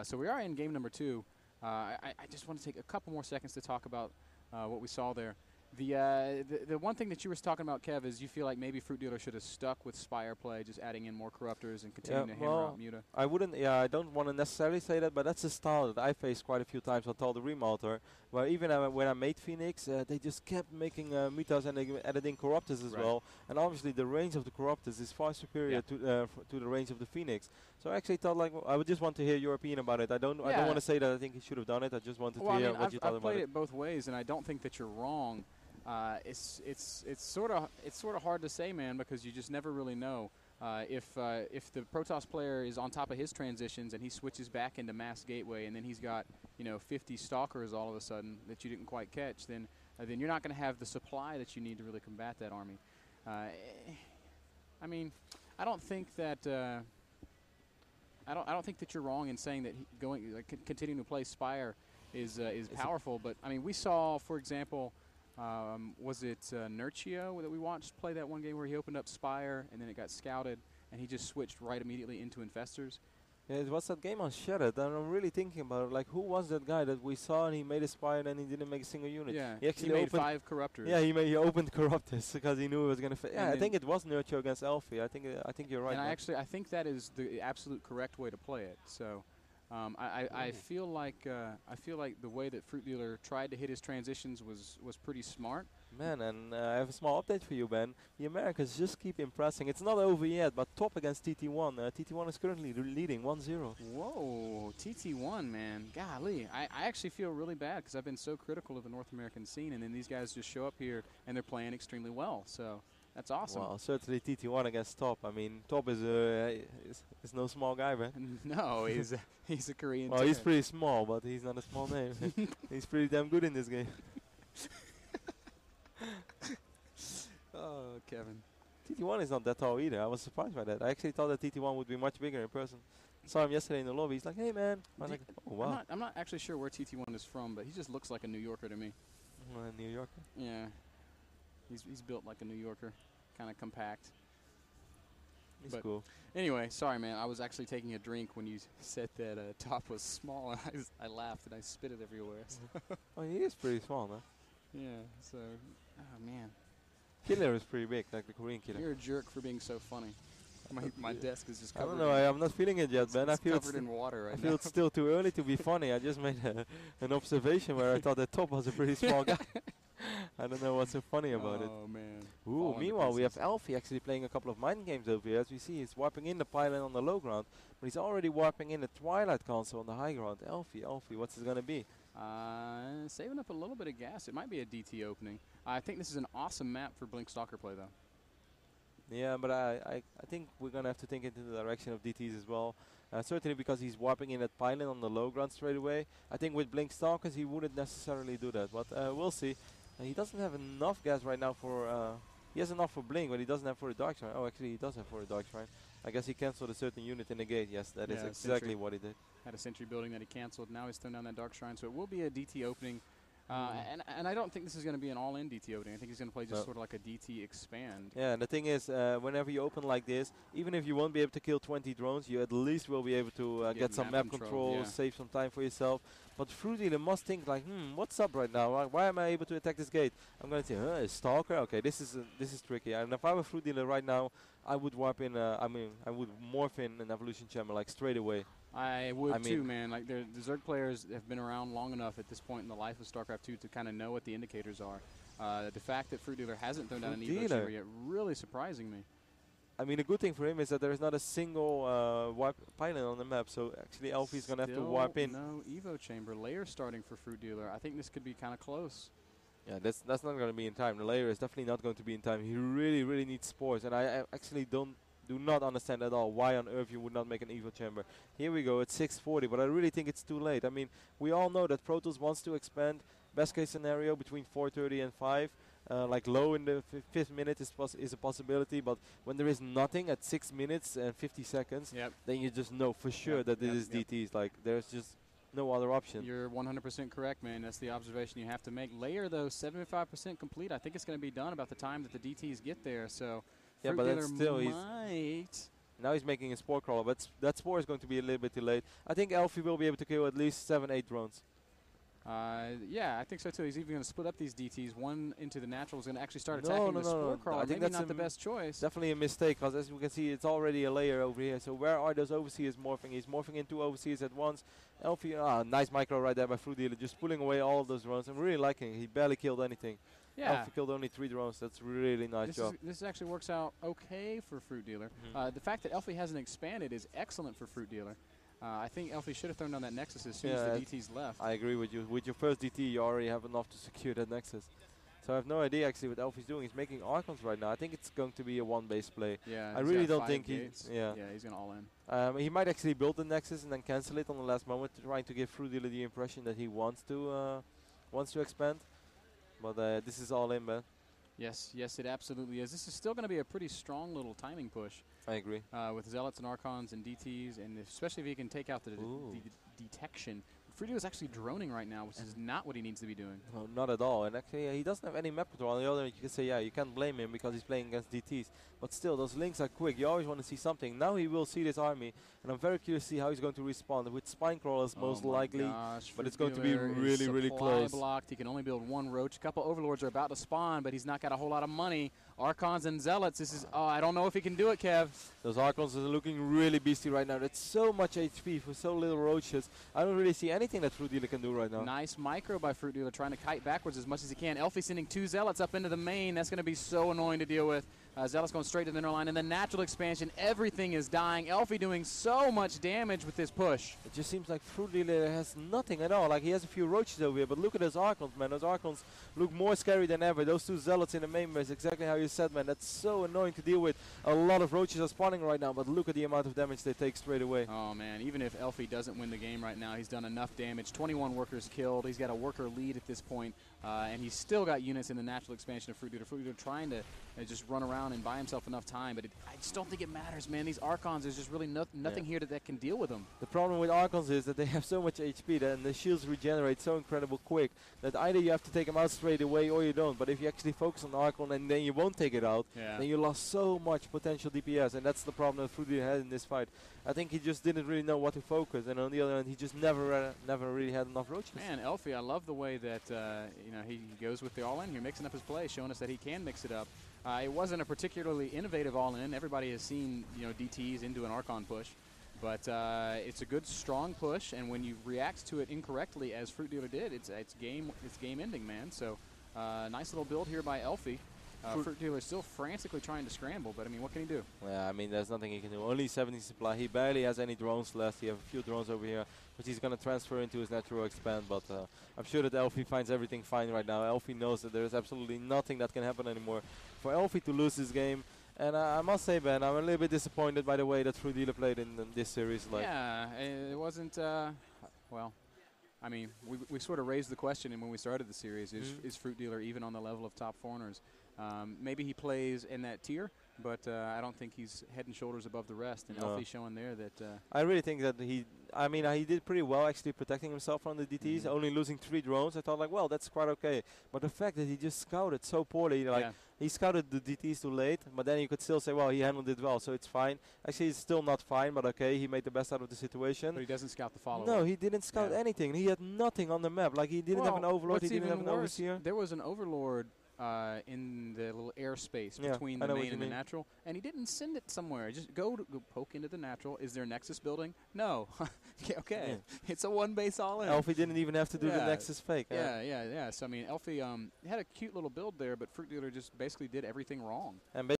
So we are in game number 2. I just want to take a couple more seconds to talk about what we saw there. The one thing that you were talking about, Kev, is you feel like maybe Fruit Dealer should have stuck with Spire play, just adding in more corruptors and continuing to hammer out Muta. I wouldn't. Yeah, I don't want to necessarily say that, but that's a style that I faced quite a few times on the Remounter, where even when I made Phoenix, they just kept making Mutas and they added in corruptors as well. And obviously, the range of the corruptors is far superior to the range of the Phoenix. So I actually thought, like, I would just want to hear your opinion about it. I don't want to say that I think he should have done it. I just wanted to hear what you thought about it. I've played it both ways, and I don't think that you're wrong. It's sort of hard to say, man, because you just never really know. If the Protoss player is on top of his transitions and he switches back into mass gateway, and then he's got 50 stalkers all of a sudden that you didn't quite catch, then you're not going to have the supply that you need to really combat that army. I mean, I don't think that I don't think that you're wrong in saying that continuing to play Spire is powerful. But I mean, we saw, for example. Was it Nurchio that we watched play that one game where he opened up Spire and then it got scouted and he just switched right immediately into Infestors? Yeah, it was that game on Shattered, and I'm really thinking about it. Like, who was that guy that we saw and he made a Spire and then he didn't make a single unit? Yeah, he actually made 5 Corruptors. Yeah, he opened Corruptors because he knew it was going to. Yeah, I think it was Nurchio against Elfi. I think you're right. And I think that is the absolute correct way to play it. So. I feel like the way that Fruit Dealer tried to hit his transitions was pretty smart. Man, and I have a small update for you, Ben. The Americans just keep impressing. It's not over yet, but top against TT1. TT1 is currently leading 1-0. Whoa, TT1, man. Golly. I actually feel really bad because I've been so critical of the North American scene, and then these guys just show up here and they're playing extremely well. So that's awesome. Well, certainly TT1 against Top. I mean, Top is no small guy, man. No, he's a Korean. Well, he's pretty small, but he's not a small name. He's pretty damn good in this game. Oh, Kevin. TT1 is not that tall either. I was surprised by that. I actually thought that TT1 would be much bigger in person. Saw him yesterday in the lobby. He's like, "Hey, man." I was like, "Oh, wow." I'm not actually sure where TT1 is from, but he just looks like a New Yorker to me. New Yorker? Yeah. He's built like a New Yorker, kind of compact. He's cool. Anyway, sorry, man. I was actually taking a drink when you said that Top was small, and I laughed and I spit it everywhere. So. Oh, he is pretty small, man. Yeah, so, oh, man. Killer is pretty big, like the Korean killer. You're a jerk for being so funny. My desk is just covered. I don't know. I'm not feeling it yet, Ben. I feel covered in water right now. I feel it's still too early to be funny. I just made an observation where I thought that Top was a pretty small guy. I don't know what's so funny about it. Oh, man. Ooh, meanwhile, we have Elfi actually playing a couple of mind games over here. As we see, he's warping in the pylon on the low ground, but he's already warping in the Twilight Console on the high ground. Elfi, what's it going to be? Saving up a little bit of gas. It might be a DT opening. I think this is an awesome map for Blink Stalker play, though. Yeah, but I think we're going to have to think into the direction of DTs as well. Certainly because he's warping in that pylon on the low ground straight away. I think with Blink Stalkers, he wouldn't necessarily do that, but we'll see. He doesn't have enough gas right now for... he has enough for Blink, but he doesn't have for the Dark Shrine. Oh, actually, he does have for the Dark Shrine. I guess he cancelled a certain unit in the gate. Yes, that is exactly what he did. Had a sentry building that he cancelled. Now he's thrown down that Dark Shrine, so it will be a DT opening. And I don't think this is going to be an all-in DT opening. I think he's going to play just sort of like a DT expand. Yeah, and the thing is, whenever you open like this, even if you won't be able to kill 20 drones, you at least will be able to get some map control, save some time for yourself. But Fruit Dealer must think like, what's up right now? Why am I able to attack this gate? I'm going to say, Stalker? Okay, this is tricky. And if I were Fruit Dealer right now, I would warp in, I would morph in an Evolution Chamber like straight away. I would too, man. Like the Zerg players have been around long enough at this point in the life of StarCraft 2 to kind of know what the indicators are. The fact that Fruit Dealer hasn't thrown down an Evo chamber yet, really surprising me. I mean, the good thing for him is that there is not a single pylon on the map, so actually Elfi is going to have to warp in. No Evo chamber. Layer starting for Fruit Dealer. I think this could be kind of close. Yeah, that's not going to be in time. The layer is definitely not going to be in time. He really, really needs spores, and I actually do not understand at all why on earth you would not make an Evo chamber. Here we go, it's 6:40, but I really think it's too late. I mean, we all know that Protoss wants to expand. Best case scenario between 4:30 and 5. Like low in the 5th minute is a possibility, but when there is nothing at 6 minutes and 50 seconds, then you just know for sure that this is DTs. Like, there's just no other option. You're 100% correct, man. That's the observation you have to make. Layer, though, 75% complete. I think it's going to be done about the time that the DTs get there, so... Yeah, but that's still Now he's making a Spore Crawler, but that Spore is going to be a little bit too late. I think Elfi will be able to kill at least 7-8 drones. Yeah, I think so too. He's even going to split up these DTs. One into the natural is going to actually start No, attacking no, the no, Spore no. Crawler. I think Maybe that's not the best choice. Definitely a mistake, because as we can see, it's already a layer over here. So where are those overseers morphing? He's morphing into overseers at once. Elfi, nice micro right there by fruitdealer, just pulling away all of those drones. I'm really liking it. He barely killed anything. Yeah. Elfi killed only 3 drones. That's really nice job. This actually works out okay for fruitdealer. The fact that Elfi hasn't expanded is excellent for fruitdealer. I think Elfi should have thrown down that Nexus as soon as the DT's left. I agree with you. With your first DT, you already have enough to secure that Nexus. So I have no idea actually what Elfi's doing. He's making Archons right now. I think it's going to be a 1-base play. Yeah, I really don't think he's... Yeah, he's going to all in. He might actually build the Nexus and then cancel it on the last moment, trying to give fruitdealer the impression that he wants to expand. But this is all in, man. Yes, it absolutely is. This is still going to be a pretty strong little timing push. I agree. With Zealots and Archons and DTs, and especially if he can take out the detection. fruitdealer is actually droning right now, which is not what he needs to be doing. No, not at all. And actually, he doesn't have any map control. On the other hand, you can say, yeah, you can't blame him because he's playing against DTs. But still, those links are quick. You always want to see something. Now he will see this army, and I'm very curious to see how he's going to respond. With Spine Crawlers, most likely, but it's going to be really close. Blocked. He can only build 1 roach. A couple overlords are about to spawn, but he's not got a whole lot of money. Archons and Zealots. This is. Oh, I don't know if he can do it, Kev. Those Archons are looking really beastie right now. That's so much HP for so little roaches. I don't really see anything that fruitdealer can do right now. Nice micro by fruitdealer, trying to kite backwards as much as he can. Elfi sending 2 Zealots up into the main. That's going to be so annoying to deal with. Zealots going straight to the inner line, and then natural expansion. Everything is dying. Elfi doing so much damage with this push. It just seems like fruitdealer has nothing at all. Like, he has a few roaches over here, but look at those Archons, man. Those Archons look more scary than ever. Those 2 Zealots in the main base, exactly how you said, man. That's so annoying to deal with. A lot of roaches are spawning right now, but look at the amount of damage they take straight away. Oh, man. Even if Elfi doesn't win the game right now, he's done enough damage. 21 workers killed. He's got a worker lead at this point, and he's still got units in the natural expansion of fruitdealer. Fruitdealer trying to just run around and buy himself enough time, but I just don't think it matters, man. These Archons, there's just really nothing here that can deal with them. The problem with Archons is that they have so much HP and the shields regenerate so incredible quick that either you have to take them out straight away or you don't. But if you actually focus on the Archon and then you won't take it out, then you lost so much potential DPS, and that's the problem that fruitdealer had in this fight. I think he just didn't really know what to focus, and on the other hand, he just never really had enough roaches. Man, Elfi, I love the way that he goes with the all-in here, mixing up his play, showing us that he can mix it up. It wasn't a particularly innovative all-in. Everybody has seen DTs into an Archon push, but it's a good, strong push. And when you react to it incorrectly, as fruitdealer did, it's game ending, man. So nice little build here by Elfi. fruitdealer is still frantically trying to scramble, but I mean, what can he do? Yeah, I mean, there's nothing he can do. Only 70 supply. He barely has any drones left. He has a few drones over here, which he's going to transfer into his natural expand. But I'm sure that Elfi finds everything fine right now. Elfi knows that there's absolutely nothing that can happen anymore for Elfi to lose this game. And I must say, Ben, I'm a little bit disappointed by the way that fruitdealer played in this series. Like, yeah, it wasn't, well, I mean, we sort of raised the question when we started the series, is fruitdealer even on the level of top foreigners? Maybe he plays in that tier, but I don't think he's head and shoulders above the rest. And Elfi showing there that... I really think that he did pretty well actually protecting himself from the DTs, only losing 3 drones. I thought like, well, that's quite okay. But the fact that he just scouted so poorly, like he scouted the DTs too late, but then you could still say, well, he handled it well, so it's fine. Actually, it's still not fine, but okay, he made the best out of the situation. But he doesn't scout the follow-up. No, he didn't scout anything. He had nothing on the map. Like, he didn't have an overlord, he didn't have an overseer. There was an overlord in the little airspace between the main and the natural, and he didn't send it somewhere. Just go poke into the natural. Is there Nexus building? No. Okay. It's a 1-base all-in. Elfi didn't even have to do the Nexus fake. Yeah. So, I mean, Elfi had a cute little build there, but fruitdealer just basically did everything wrong. And